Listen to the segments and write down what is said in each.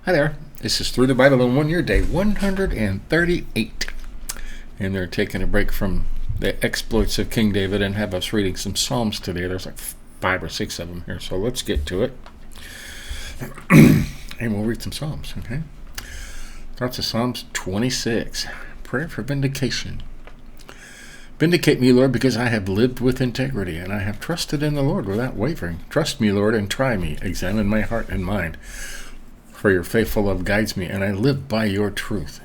Hi there. This is Through the Bible in 1 Year, day 138. And they're taking a break from the exploits of King David and have us reading some Psalms today. There's like 5 or 6 of them here, so let's get to it. And we'll read some Psalms, okay? Starts with Psalms 26. Prayer for vindication. Vindicate me, Lord, because I have lived with integrity, and I have trusted in the Lord without wavering. Trust me, Lord, and try me. Examine my heart and mind. For your faithful love guides me, and I live by your truth.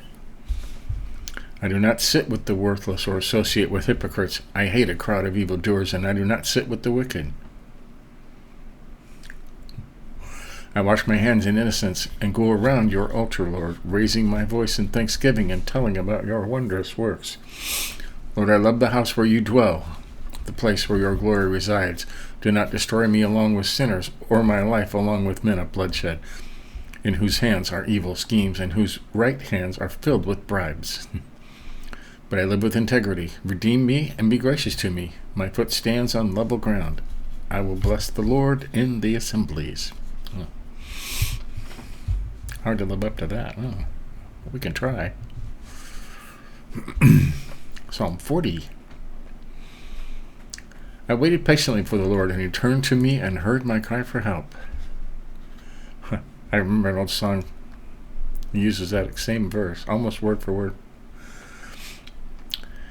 I do not sit with the worthless or associate with hypocrites. I hate a crowd of evildoers, and I do not sit with the wicked. I wash my hands in innocence and go around your altar, Lord, raising my voice in thanksgiving and telling about your wondrous works. Lord, I love the house where you dwell, the place where your glory resides. Do not destroy me along with sinners, or my life along with men of bloodshed, in whose hands are evil schemes, and whose right hands are filled with bribes. But I live with integrity. Redeem me and be gracious to me. My foot stands on level ground. I will bless the Lord in the assemblies. Oh. Hard to live up to that. Oh. We can try. Psalm 40. I waited patiently for the Lord, and he turned to me and heard my cry for help. I remember an old song uses that same verse, almost word for word.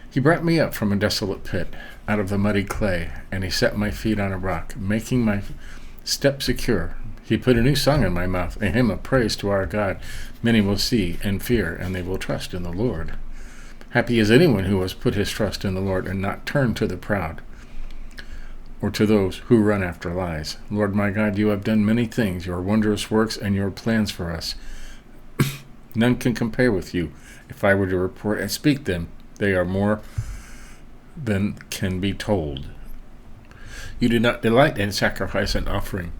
He brought me up from a desolate pit, out of the muddy clay, and he set my feet on a rock, making my steps secure. He put a new song in my mouth, a hymn of praise to our God. Many will see and fear, and they will trust in the Lord. Happy is anyone who has put his trust in the Lord and not turned to the proud, or to those who run after lies. Lord my God, you have done many things, your wondrous works and your plans for us. None can compare with you. If I were to report and speak them, they are more than can be told. You do not delight in sacrifice and offering.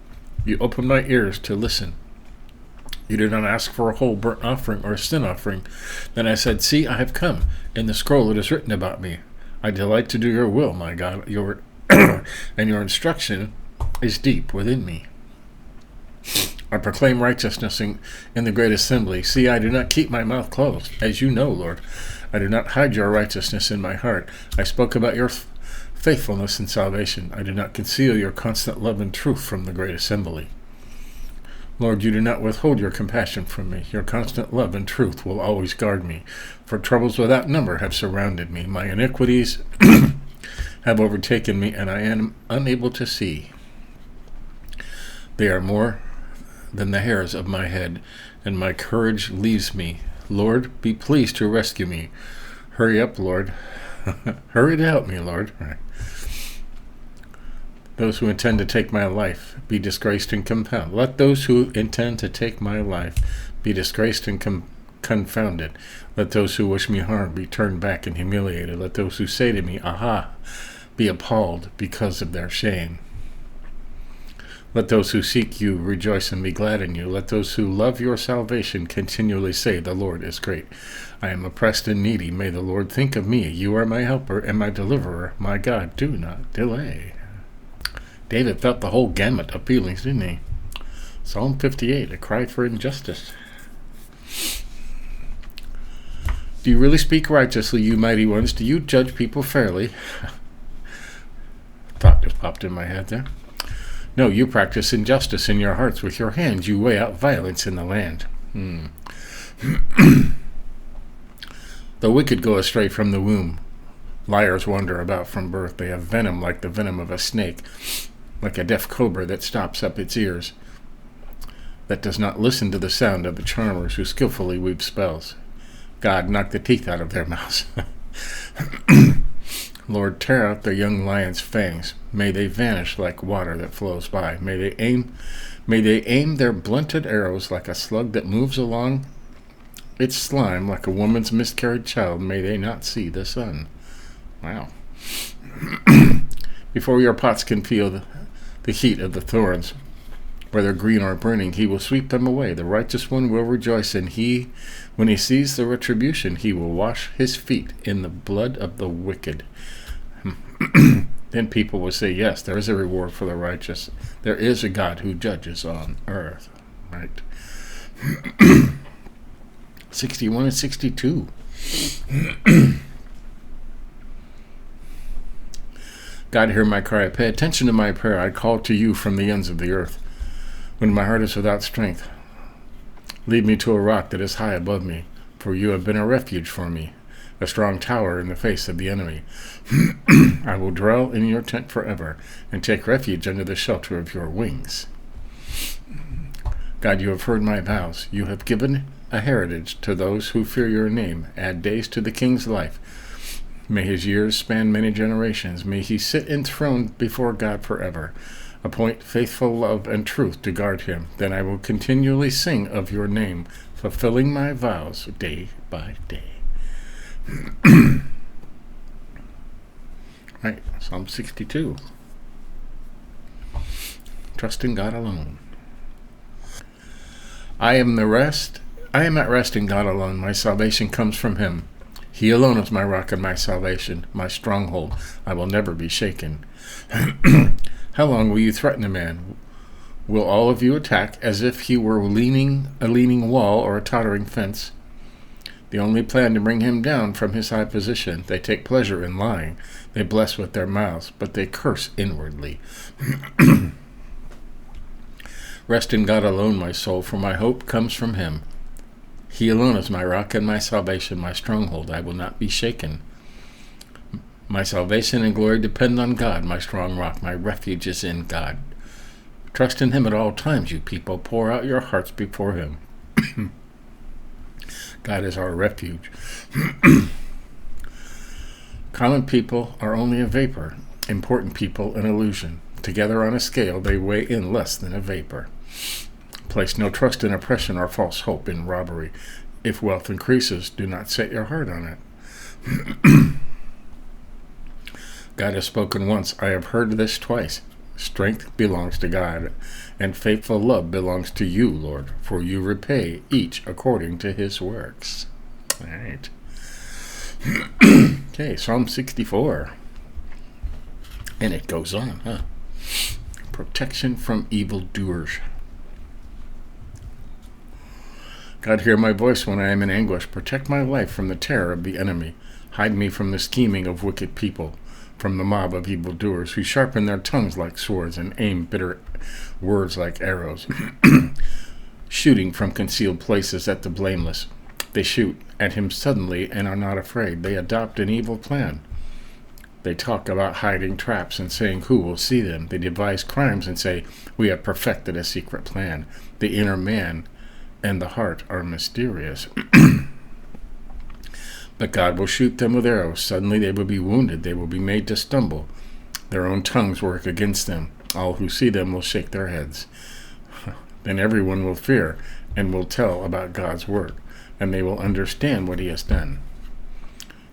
You open my ears to listen. You did not ask for a whole burnt offering or a sin offering. Then I said, see, I have come. In the scroll it is written about me. I delight to do your will, my God. And your instruction is deep within me. I proclaim righteousness in the great assembly. See, I do not keep my mouth closed, as you know, Lord. I do not hide your righteousness in my heart. I spoke about your faithfulness and salvation. I do not conceal your constant love and truth from the great assembly. Lord, you do not withhold your compassion from me. Your constant love and truth will always guard me. For troubles without number have surrounded me. My iniquities have overtaken me, and I am unable to see. They are more than the hairs of my head, and my courage leaves me. Lord, be pleased to rescue me. Hurry up, Lord. Hurry to help me, Lord. Those who intend to take my life be disgraced and confounded. Let those who intend to take my life be disgraced and confounded. Let those who wish me harm be turned back and humiliated. Let those who say to me, aha, be appalled because of their shame. Let those who seek you rejoice and be glad in you. Let those who love your salvation continually say, the Lord is great. I am oppressed and needy. May the Lord think of me. You are my helper and my deliverer. My God, do not delay. David felt the whole gamut of feelings, didn't he? Psalm 58, a cry for injustice. Do you really speak righteously, you mighty ones? Do you judge people fairly? Thought just popped in my head there. No, you practice injustice in your hearts. With your hands you weigh out violence in the land. The wicked go astray from the womb. Liars wander about from birth. They have venom like the venom of a snake, like a deaf cobra that stops up its ears, that does not listen to the sound of the charmers who skillfully weave spells. God, knock the teeth out of their mouths. Lord, tear out the young lion's fangs. May they vanish like water that flows by. May they aim their blunted arrows like a slug that moves along its slime like a woman's miscarried child. May they not see the sun. Wow. Before your pots can feel the heat of the thorns, whether green or burning, he will sweep them away. The righteous one will rejoice, and when he sees the retribution, he will wash his feet in the blood of the wicked. Then people will say, yes, there is a reward for the righteous. There is a God who judges on earth. Right? 61 and 62. God, hear my cry. Pay attention to my prayer. I call to you from the ends of the earth. When my heart is without strength, lead me to a rock that is high above me, for you have been a refuge for me, a strong tower in the face of the enemy. I will dwell in your tent forever and take refuge under the shelter of your wings. God, you have heard my vows. You have given a heritage to those who fear your name. Add days to the king's life. May his years span many generations. May he sit enthroned before God forever. Appoint faithful love and truth to guard him. Then I will continually sing of your name, fulfilling my vows day by day. Right, Psalm 62. Trust in God alone. I am at rest in God alone. My salvation comes from him. He alone is my rock and my salvation, my stronghold. I will never be shaken. How long will you threaten a man? Will all of you attack as if he were a leaning wall or a tottering fence? The only plan to bring him down from his high position. They take pleasure in lying. They bless with their mouths, but they curse inwardly. Rest in God alone, my soul, for my hope comes from him. He alone is my rock and my salvation, my stronghold. I will not be shaken. My salvation and glory depend on God, my strong rock. My refuge is in God. Trust in him at all times, you people. Pour out your hearts before him. God is our refuge. Common people are only a vapor. Important people an illusion. Together on a scale, they weigh in less than a vapor. Place no trust in oppression or false hope in robbery. If wealth increases, do not set your heart on it. God has spoken once. I have heard this twice. Strength belongs to God, and faithful love belongs to you, Lord, for you repay each according to his works. All right. Okay, Psalm 64. And it goes on, huh? Protection from evildoers. God, hear my voice when I am in anguish. Protect my life from the terror of the enemy. Hide me from the scheming of wicked people, from the mob of evildoers who sharpen their tongues like swords and aim bitter words like arrows, shooting from concealed places at the blameless. They shoot at him suddenly and are not afraid. They adopt an evil plan. They talk about hiding traps and saying, who will see them? They devise crimes and say, we have perfected a secret plan. The inner man and the heart are mysterious. But God will shoot them with arrows. Suddenly they will be wounded. They will be made to stumble. Their own tongues work against them. All who see them will shake their heads. Then everyone will fear and will tell about God's work, and they will understand what he has done.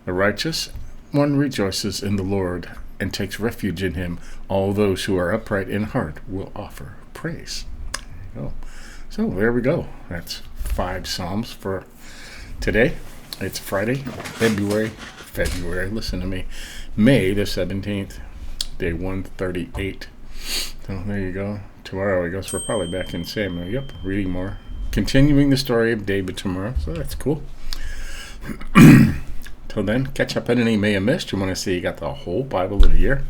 The righteous one rejoices in the Lord and takes refuge in him. All those who are upright in heart will offer praise. There you go. So there we go. That's 5 Psalms for today. It's Friday, February, listen to me, May the 17th, day 138. So there you go. Tomorrow, I guess we're probably back in Samuel. Yep, reading more. Continuing the story of David tomorrow, so that's cool. Till then, catch up on any may have missed. You want to see you got the whole Bible in a year?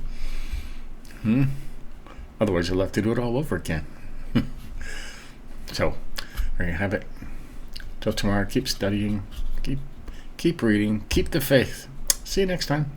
Otherwise, you'll have to do it all over again. So, there you have it. Till tomorrow, keep studying, keep reading, keep the faith. See you next time.